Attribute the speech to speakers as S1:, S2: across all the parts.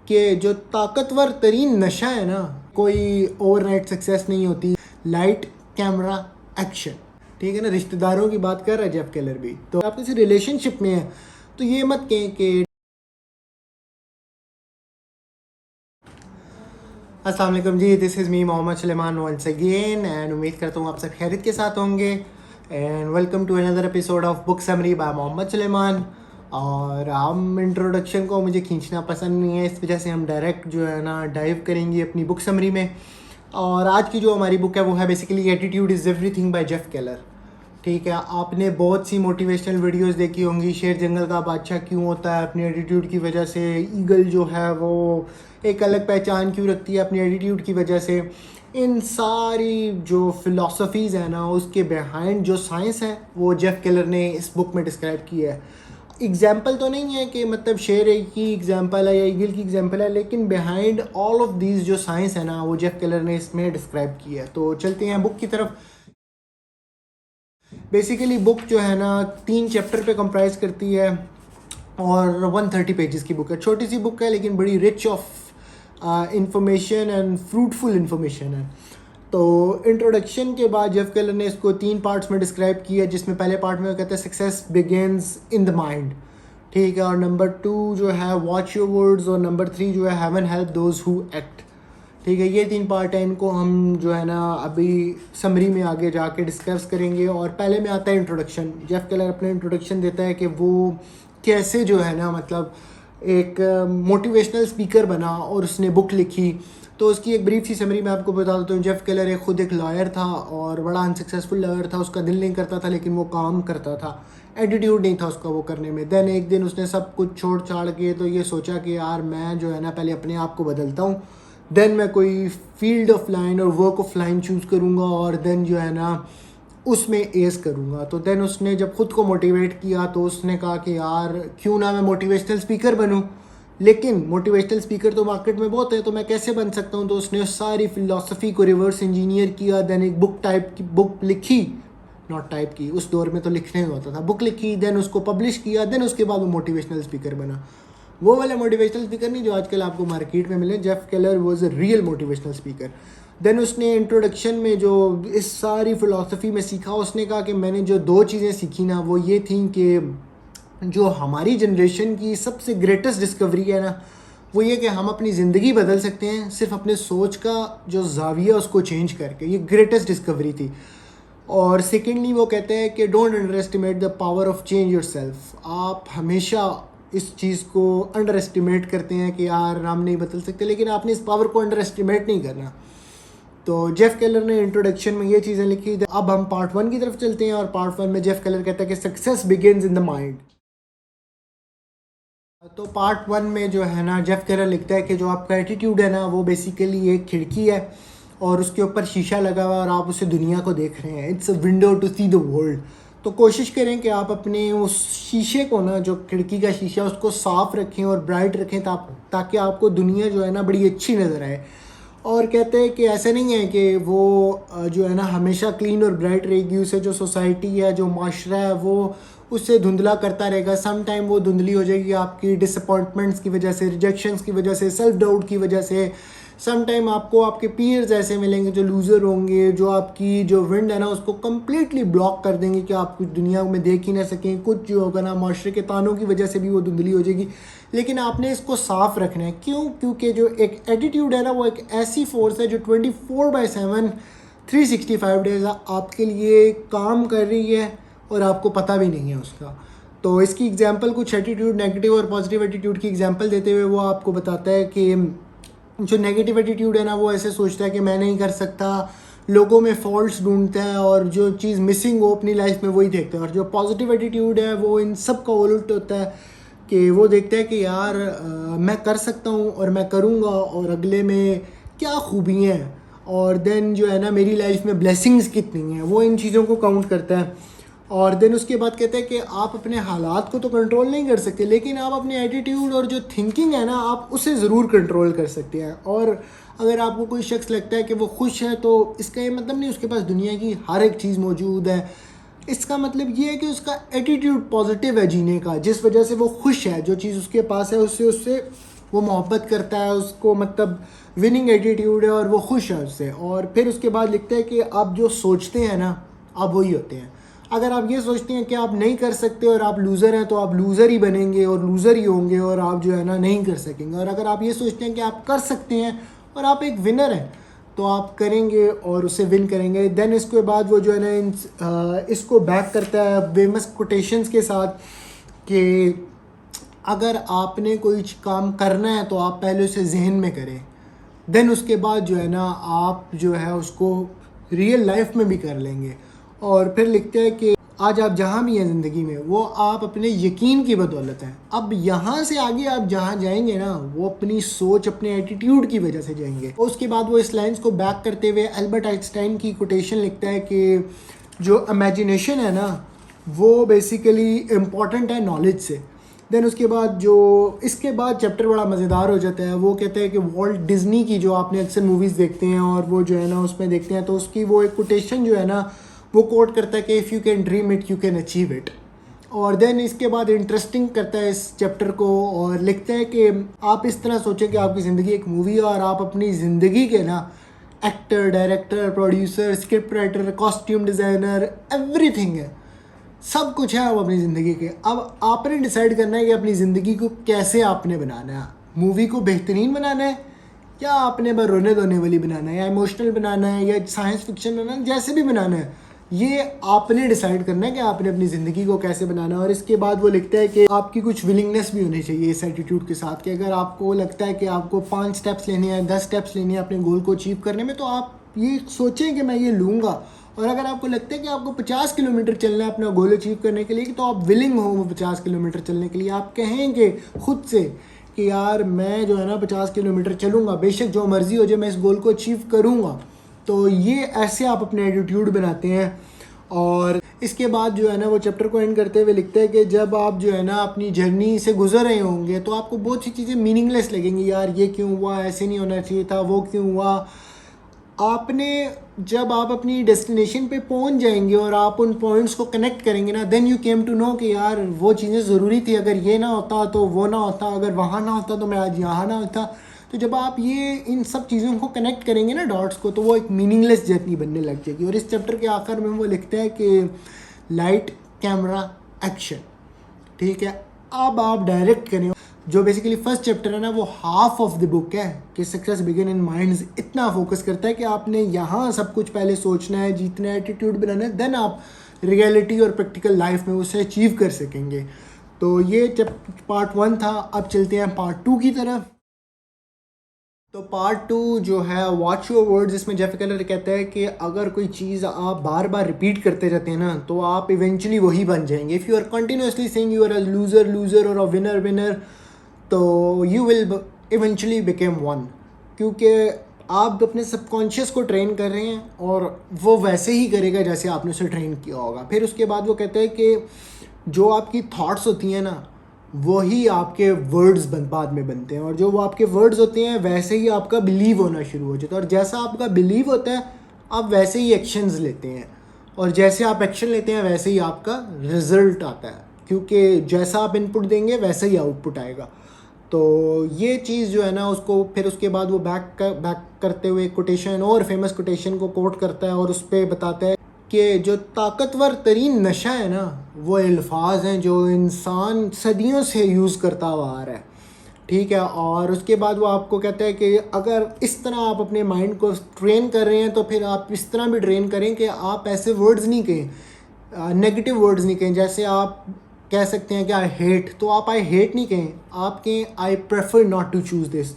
S1: कि जो ताकतवर तरीन नशा है ना, कोई ओवरनाइट सक्सेस नहीं होती। लाइट कैमरा एक्शन, ठीक है ना। रिश्तेदारों की बात कर रहा है जेफ केलर भी। तो आप किसी रिलेशनशिप में हैं तो ये मत कहें कि अस्सलाम वालेकुम जी, this is me Mohammad Suleman once again, and उम्मीद करता हूँ आप सब खैरियत के साथ होंगे। And welcome to another episode of book summary by Mohammad Suleman. और हम इंट्रोडक्शन को मुझे खींचना पसंद नहीं है, इस वजह से हम डायरेक्ट जो है ना डाइव करेंगे अपनी बुक समरी में। और आज की जो हमारी बुक है वो है basically attitude is everything by Jeff Keller. ठीक है, आपने बहुत सी मोटिवेशनल वीडियोस देखी होंगी, शेर जंगल का बादशाह क्यों होता है अपनी एटीट्यूड की वजह से, ईगल जो है वो एक अलग पहचान क्यों रखती है अपनी एटीट्यूड की वजह से। इन सारी जो फ़िलासफ़ीज़ है ना, उसके बिहाइंड जो साइंस है वो जेफ केलर ने इस बुक में डिस्क्राइब किया है। एग्जाम्पल तो नहीं है कि मतलब शेर की एग्जाम्पल है या ईगल की एग्जाम्पल है, लेकिन बिहाइंड ऑल ऑफ दीज जो साइंस है ना वो जेफ केलर ने इसमें डिस्क्राइब किया है। तो चलते हैं बुक की तरफ। बेसिकली बुक जो है ना 3 चैप्टर पे कंप्राइज करती है और 130 पेजेस की बुक है। छोटी सी बुक है लेकिन बड़ी rich of information and fruitful information है। तो इंट्रोडक्शन के बाद जेफ केलर ने इसको 3 पार्ट्स में डिस्क्राइब किया, जिसमें पहले पार्ट में कहते हैं success begins in the mind, ठीक है। और नंबर 2 जो है वॉच योर वर्ड्स, और नंबर 3 जो है heaven help those who act, ठीक है। ये 3 पार्ट हैं, इनको हम जो है ना अभी समरी में आगे जाके डिस्कस करेंगे। और पहले में आता है इंट्रोडक्शन। जेफ केलर अपने इंट्रोडक्शन देता है कि वो कैसे जो है ना मतलब एक मोटिवेशनल स्पीकर बना और उसने बुक लिखी। तो उसकी एक ब्रीफ सी समरी मैं आपको बता देता हूँ। जेफ केलर खुद एक लॉयर था और बड़ा अनसक्सेसफुल लॉयर था। उसका दिल नहीं करता था लेकिन वो काम करता था, एटीट्यूड नहीं था उसका वो करने में। देन एक दिन उसने सब कुछ छोड़ छाड़ के तो ये सोचा कि यार मैं जो है ना पहले अपने आप को बदलता हूँ, देन मैं कोई फील्ड ऑफ लाइन और वर्क ऑफ लाइन चूज़ करूँगा और देन जो है ना उसमें एस करूँगा। तो देन उसने जब खुद को मोटिवेट किया तो उसने कहा कि यार क्यों ना मैं मोटिवेशनल स्पीकर बनूँ, लेकिन मोटिवेशनल स्पीकर तो मार्केट में बहुत है, तो मैं कैसे बन सकता हूँ। तो उसने उस सारी फ़िलासफ़ी को रिवर्स इंजीनियर किया, देन एक बुक टाइप की बुक लिखी, नॉट टाइप की, उस दौर में तो लिखने में होता था, बुक लिखी, देन उसको पब्लिश किया, देन उसके बाद वो मोटिवेशनल स्पीकर बना। वो वाला मोटिवेशनल स्पीकर नहीं जो आजकल आपको मार्केट में मिले। Jeff Keller was a real motivational speaker. Then उसने इंट्रोडक्शन में जो इस सारी फ़िलासफ़ी में सीखा, उसने कहा कि मैंने जो 2 चीज़ें सीखी ना वो ये थी कि जो हमारी जनरेशन की सबसे ग्रेटेस्ट डिस्कवरी है ना वो ये कि हम अपनी ज़िंदगी बदल सकते हैं सिर्फ अपने सोच का जो ज़ाविया उसको चेंज करके। ये ग्रेटेस्ट डिस्कवरी थी। और सेकेंडली वो कहते हैं कि don't under estimate the power of change your self. आप हमेशा इस चीज़ को अंडर एस्टिमेट करते हैं कि यार हम नहीं बदल सकते, लेकिन आपने इस पावर को अंडर एस्टिमेट नहीं करना। तो जेफ केलर ने इंट्रोडक्शन में ये चीज़ें लिखी। अब हम पार्ट 1 की तरफ चलते हैं और पार्ट 1 में जेफ केलर कहता है कि success begins in the mind. तो पार्ट 1 में जो है ना जेफ केलर लिखता है कि जो आपका एटीट्यूड है ना वो बेसिकली एक खिड़की है और उसके ऊपर शीशा लगा हुआ है और आप उसे दुनिया को देख रहे हैं। It's a window to see the world. तो कोशिश करें कि आप अपने उस शीशे को ना, जो खिड़की का शीशा, उसको साफ़ रखें और ब्राइट रखें ताकि आपको दुनिया जो है ना बड़ी अच्छी नज़र आए। और कहते हैं कि ऐसा नहीं है कि वो जो है ना हमेशा क्लीन और ब्राइट रहेगी, उसे जो सोसाइटी है, जो माशरा है, वो उससे धुंधला करता रहेगा। सम टाइम वो धुंधली हो जाएगी आपकी डिसअपॉइंटमेंट्स की वजह से, रिजेक्शंस की वजह से, सेल्फ डाउट की वजह से। सम टाइम आपको आपके पीयर्स ऐसे मिलेंगे जो लूज़र होंगे, जो आपकी जो विंड है ना उसको कम्प्लीटली ब्लॉक कर देंगे कि आप कुछ दुनिया में देख ही ना सकें। कुछ जो होगा ना माशरे के तानों की वजह से भी वो धुंधली हो जाएगी, लेकिन आपने इसको साफ़ रखना है। क्यों? क्योंकि जो एक एटीट्यूड है ना वो एक ऐसी फोर्स है जो 24/7 365 डेज आपके लिए काम कर रही है और आपको पता भी नहीं है उसका। तो इसकी एग्जांपल कुछ एटीट्यूड, नेगेटिव और पॉजिटिव एटीट्यूड की एग्जांपल देते हुए वो आपको बताता है कि जो नेगेटिव एटीट्यूड है ना वो ऐसे सोचता है कि मैं नहीं कर सकता, लोगों में फॉल्ट्स ढूंढता है और जो चीज़ मिसिंग हो अपनी लाइफ में वही देखता है। और जो पॉजिटिव एटीट्यूड है वो इन सब का उलट होता है कि वो देखता है कि यार मैं कर सकता हूँ और मैं करूँगा और अगले में क्या खूबियाँ हैं और देन जो है ना मेरी लाइफ में ब्लेसिंग्स कितनी हैं, वो इन चीज़ों को काउंट करता है। और देन उसके बाद कहते हैं कि आप अपने हालात को तो कंट्रोल नहीं कर सकते, लेकिन आप अपने एटीट्यूड और जो थिंकिंग है ना आप उसे ज़रूर कंट्रोल कर सकते हैं। और अगर आपको कोई शख्स लगता है कि वो खुश है तो इसका ये मतलब नहीं उसके पास दुनिया की हर एक चीज़ मौजूद है। इसका मतलब ये है कि उसका एटीट्यूड पॉजिटिव है जीने का, जिस वजह से वो खुश है। जो चीज़ उसके पास है उससे उससे वो मोहब्बत करता है, उसको मतलब विनिंग एटीट्यूड है और वो खुश है उससे। और फिर उसके बाद लिखता है कि आप जो सोचते हैं ना आप वही होते हैं। अगर आप ये सोचते हैं कि आप नहीं कर सकते और आप लूज़र हैं तो आप लूज़र ही बनेंगे और लूज़र ही होंगे और आप जो है ना नहीं कर सकेंगे। और अगर आप ये सोचते हैं कि आप कर सकते हैं और आप एक विनर हैं तो आप करेंगे और उसे विन करेंगे। देन इसके बाद वो जो है ना इसको बैक करता है फेमस कोटेशंस के साथ कि अगर आपने कोई काम करना है तो आप पहले उसे जहन में करें, देन उसके बाद जो है ना आप जो है उसको रियल लाइफ में भी कर लेंगे। और फिर लिखते हैं कि आज आप जहाँ भी हैं ज़िंदगी में वो आप अपने यकीन की बदौलत हैं। अब यहाँ से आगे आप जहाँ जाएंगे ना वो अपनी सोच, अपने एटीट्यूड की वजह से जाएंगे। और उसके बाद वो इस लाइन्स को बैक करते हुए एल्बर्ट आइंस्टाइन की कोटेशन लिखता है कि जो इमेजिनेशन है ना वो बेसिकली इम्पॉर्टेंट है नॉलेज से। देन उसके बाद जो इसके बाद चैप्टर बड़ा मज़ेदार हो जाता है। वो कहते हैं कि वॉल्ट डिज्नी की जो आपने अक्सर मूवीज़ देखते हैं और वो जो है ना उसमें देखते हैं तो उसकी वो एक कोटेशन जो है ना वो कोट करता है कि if you can dream it you can achieve it. और देन इसके बाद इंटरेस्टिंग करता है इस चैप्टर को और लिखता है कि आप इस तरह सोचें कि आपकी ज़िंदगी एक मूवी है और आप अपनी ज़िंदगी के ना actor, director, producer, script writer, costume designer, everything है, सब कुछ है आप अपनी ज़िंदगी के। अब आपने डिसाइड करना है कि अपनी ज़िंदगी को कैसे आपने बनाना है। मूवी को बेहतरीन बनाना है या आपने बस रोने धोने वाली बनाना है या इमोशनल बनाना है या साइंस फिक्शन बनाना है, जैसे भी बनाना है ये आपने डिसाइड करना है कि आपने अपनी ज़िंदगी को कैसे बनाना है। और इसके बाद वो लिखता है कि आपकी कुछ विलिंगनेस भी होनी चाहिए इस एटीट्यूड के साथ कि अगर आपको लगता है कि आपको 5 स्टेप्स लेने हैं, 10 स्टेप्स लेने हैं अपने गोल को अचीव करने में, तो आप ये सोचें कि मैं ये लूँगा। और अगर आपको लगता है कि आपको 50 किलोमीटर चलना है अपना गोल अचीव करने के लिए तो आप विलिंग हो वो 50 किलोमीटर चलने के लिए। आप कहेंगे खुद से कि यार मैं जो है ना 50 किलोमीटर चलूँगा, बेशक जो मर्ज़ी हो जाए मैं इस गोल को अचीव करूँगा। तो ये ऐसे आप अपने एटीट्यूड बनाते हैं। और इसके बाद जो है ना वो चैप्टर को एंड करते हुए लिखते हैं कि जब आप जो है ना अपनी जर्नी से गुजर रहे होंगे तो आपको बहुत सी चीज़ें मीनिंगलेस लगेंगी, यार ये क्यों हुआ, ऐसे नहीं होना चाहिए था, वो क्यों हुआ। आपने जब आप अपनी डेस्टिनेशन पे पहुंच जाएंगे और आप उन पॉइंट्स को कनेक्ट करेंगे ना, then you came to know कि यार वो चीज़ें ज़रूरी थी, अगर ये ना होता तो वो ना होता, अगर वहाँ ना होता तो मैं आज यहाँ ना होता। तो जब आप ये इन सब चीज़ों को कनेक्ट करेंगे ना डॉट्स को, तो वो एक मीनिंगलेस जर्नी बनने लग जाएगी। और इस चैप्टर के आखिर में वो लिखते हैं कि लाइट, कैमरा, एक्शन, ठीक है, अब आप डायरेक्ट करें। जो बेसिकली फर्स्ट चैप्टर है ना वो हाफ ऑफ द बुक है कि सक्सेस बिगिन इन माइंड्स इतना फोकस करता है कि आपने यहाँ सब कुछ पहले सोचना है, जीतना है, एटीट्यूड बनाना है, देन आप रियलिटी और प्रैक्टिकल लाइफ में उसे अचीव कर सकेंगे। तो ये पार्ट 1 था। अब चलते हैं पार्ट 2 की तरफ। तो पार्ट 2 जो है वॉच योर वर्ड्स, इसमें जेफ केलर कहता है कि अगर कोई चीज़ आप बार बार रिपीट करते रहते हैं ना तो आप इवेंचुअली वही बन जाएंगे। If you are continuously saying you are a loser loser और अ विनर विनर, तो you will eventually became one, क्योंकि आप अपने सबकॉन्शियस को ट्रेन कर रहे हैं और वो वैसे ही करेगा जैसे आपने उसे ट्रेन किया होगा। फिर उसके बाद वो कहते हैं कि जो आपकी थॉट्स होती हैं ना वही आपके वर्ड्स बाद में बनते हैं, और जो वो आपके वर्ड्स होते हैं वैसे ही आपका बिलीव होना शुरू हो जाता है, और जैसा आपका बिलीव होता है आप वैसे ही एक्शंस लेते हैं, और जैसे आप एक्शन लेते हैं वैसे ही आपका रिजल्ट आता है, क्योंकि जैसा आप इनपुट देंगे वैसे ही आउटपुट आएगा। तो ये चीज़ जो है ना उसको फिर उसके बाद वो बैक करते हुए कोटेशन और फेमस कोटेशन को कोट करता है और उस पर बताता है कि जो ताकतवर तरीन नशा है ना वो अल्फाज हैं जो इंसान सदियों से यूज़ करता हुआ आ रहा है, ठीक है। और उसके बाद वो आपको कहता है कि अगर इस तरह आप अपने माइंड को ट्रेन कर रहे हैं तो फिर आप इस तरह भी ट्रेन करें कि आप ऐसे वर्ड्स नहीं कहें, नेगेटिव वर्ड्स नहीं कहें। जैसे आप कह सकते हैं कि आई हेट, तो आप आई हेट नहीं कहें, आप कहें I prefer not to choose this.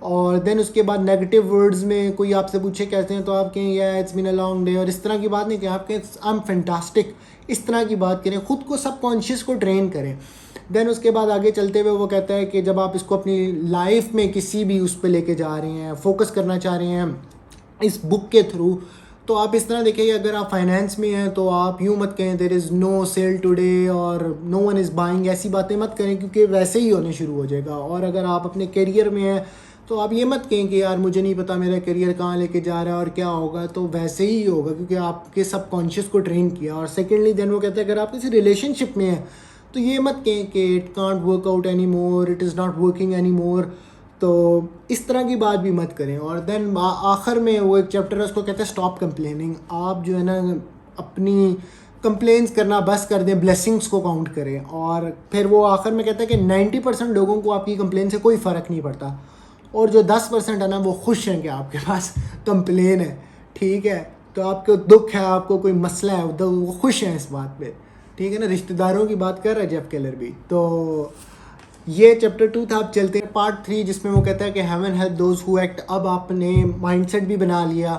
S1: और देन उसके बाद नेगेटिव वर्ड्स में कोई आपसे पूछे कहते हैं तो आप कहें या it's been a long day, और इस तरह की बात नहीं कहें, आप कहें आई एम फैंटास्टिक, इस तरह की बात करें, ख़ुद को सबकॉन्शियस को ट्रेन करें। देन उसके बाद आगे चलते हुए वो कहता है कि जब आप इसको अपनी लाइफ में किसी भी उस पर लेके जा रहे हैं, फोकस करना चाह रहे हैं इस बुक के थ्रू, तो आप इस तरह देखिए अगर आप फाइनेंस में हैं तो आप यूँ मत कहें there is no sale today और नो वन इज़ बाइंग, ऐसी बातें मत करें क्योंकि वैसे ही होने शुरू हो जाएगा। और अगर आप अपने करियर में हैं तो आप ये मत कहें कि यार मुझे नहीं पता मेरा करियर कहाँ लेके जा रहा है और क्या होगा, तो वैसे ही होगा क्योंकि आपके सबकॉन्शियस को ट्रेन किया। और सेकेंडली देन वो कहते हैं अगर आप किसी रिलेशनशिप में हैं तो ये मत कहें कि it can't work out any more, it is not working any more, तो इस तरह की बात भी मत करें। और देन आखिर में वो एक चैप्टर है, उसको कहते हैं स्टॉप कंप्लेनिंग। आप जो है ना अपनी कंप्लेंट्स करना बस कर दें, ब्लेसिंग्स को काउंट करें। और फिर वो आखिर में कहता है कि 90% लोगों को आपकी कंप्लेन से कोई फ़र्क नहीं पड़ता, और जो 10% है ना वो खुश हैं कि आपके पास कंप्लेन है, ठीक है। तो आपको दुख है, आपको कोई मसला है, तो वो खुश हैं इस बात पे, ठीक है ना। रिश्तेदारों की बात कर रहा है जेफ केलर भी। तो ये चैप्टर 2 था। अब चलते हैं पार्ट 3, जिसमें वो कहता है कि heaven help those who act. अब आपने माइंडसेट भी बना लिया,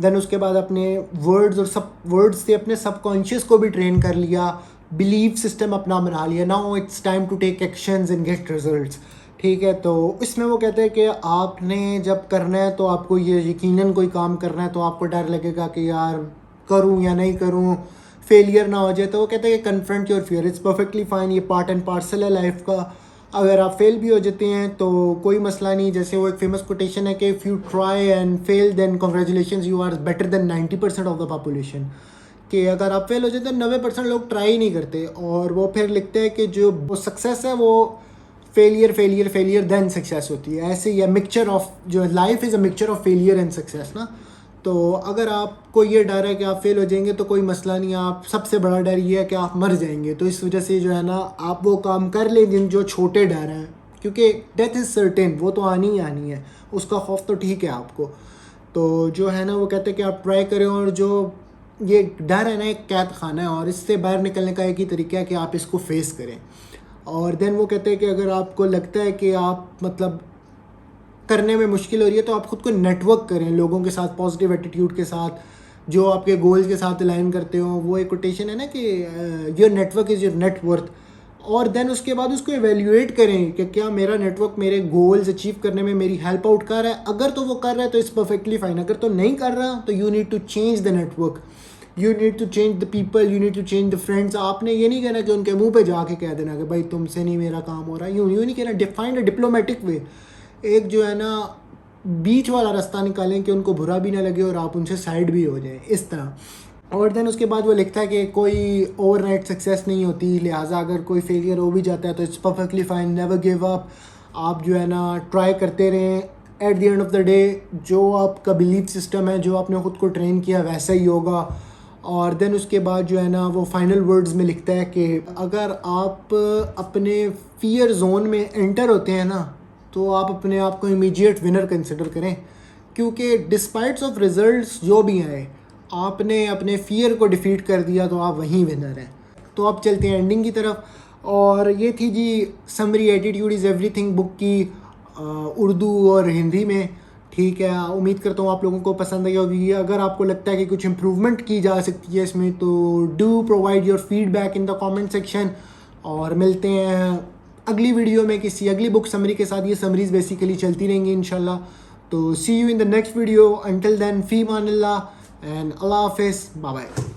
S1: देन उसके बाद अपने वर्ड्स और सब वर्ड्स से अपने सबकॉन्शियस को भी ट्रेन कर लिया, बिलीव सिस्टम अपना बना लिया। Now it's time to take actions and get results, ठीक है। तो इसमें वो कहते हैं कि आपने जब करना है तो आपको ये यकीनन कोई काम करना है, तो आपको डर लगेगा कि यार करूँ या नहीं करूँ, फेलियर ना हो जाए। तो वो कहते हैं कि confront your fear, it's perfectly fine, ये पार्ट एंड पार्सल है लाइफ का। अगर आप फेल भी हो जाते हैं तो कोई मसला नहीं। जैसे वो एक फेमस कोटेशन है कि if you try and fail then congratulation, you are better than 90% of the population. कि अगर आप फेल हो जाते हैं, 90% लोग ट्राई ही नहीं करते। और वो फिर लिखते हैं कि जो वो सक्सेस है वो failure failure failure then success होती है। ऐसे ही मिक्सचर ऑफ, जो life is a mixture of failure and success ना। तो अगर आपको ये डर है कि आप फेल हो जाएंगे तो कोई मसला नहीं। आप सबसे बड़ा डर ये है कि आप मर जाएंगे। तो इस वजह से जो है ना आप वो काम कर लें जिन जो छोटे डर हैं, क्योंकि डेथ इज़ सर्टेन, वो तो आनी ही आनी है, उसका खौफ तो ठीक है आपको। तो जो है ना वो कहते हैं कि आप ट्राई करें। और जो ये डर है ना एक कैद खाना है, और इससे बाहर निकलने का एक ही तरीका है कि आप इसको फेस करें। और देन वो कहते हैं कि अगर आपको लगता है कि आप मतलब करने में मुश्किल हो रही है, तो आप ख़ुद को नेटवर्क करें लोगों के साथ, पॉजिटिव एटीट्यूड के साथ, जो आपके गोल्स के साथ अलाइन करते हो। वो एक कोटेशन है ना कि your network is your net worth. और देन उसके बाद उसको एवेल्यूएट करें कि क्या मेरा नेटवर्क मेरे गोल्स अचीव करने में मेरी हेल्प आउट कर रहा है। अगर तो वो कर रहा है तो इट्स परफेक्टली फाइन, अगर तो नहीं कर रहा तो you need to change the network, you need to change the people, you need to change the friends. आपने ये नहीं कहना कि उनके मुंह पे जाके कह देना कि भाई तुमसे नहीं मेरा काम हो रहा, यूँ नहीं कहना। डिफाइंड अ डिप्लोमेटिक वे, एक जो है ना बीच वाला रास्ता निकालें कि उनको बुरा भी ना लगे और आप उनसे साइड भी हो जाएं, इस तरह। और देन उसके बाद वो लिखता है कि कोई ओवरनाइट सक्सेस नहीं होती, लिहाजा अगर कोई फेलियर हो भी जाता है तो it's perfectly fine, never give up. आप जो है ना ट्राई करते रहें। At the end of the day जो आपका बिलीफ सिस्टम है, जो आपने ख़ुद को ट्रेन किया, वैसा ही होगा। और देन उसके बाद जो है ना वो फाइनल वर्ड्स में लिखता है कि अगर आप अपने फियर जोन में एंटर होते हैं ना, तो आप अपने आप को इमीडिएट विनर कंसिडर करें, क्योंकि डिस्पाइट्स ऑफ रिजल्ट्स जो भी आए, आपने अपने फियर को डिफीट कर दिया तो आप वहीं विनर हैं। तो अब चलते हैं एंडिंग की तरफ। और ये थी जी summary attitude is everything book की उर्दू और हिंदी में, ठीक है। उम्मीद करता हूँ आप लोगों को पसंद आई होगी। अगर आपको लगता है कि कुछ इम्प्रूवमेंट की जा सकती है इसमें, तो do provide your feedback in the comment section. और मिलते हैं अगली वीडियो में किसी अगली बुक समरी के साथ। ये समरीज़ बेसिकली चलती रहेंगी इंशाल्लाह। तो see you in the next video, until then फी मानिल्लाह एंड अल्लाह हाफिज़, बाय बाय।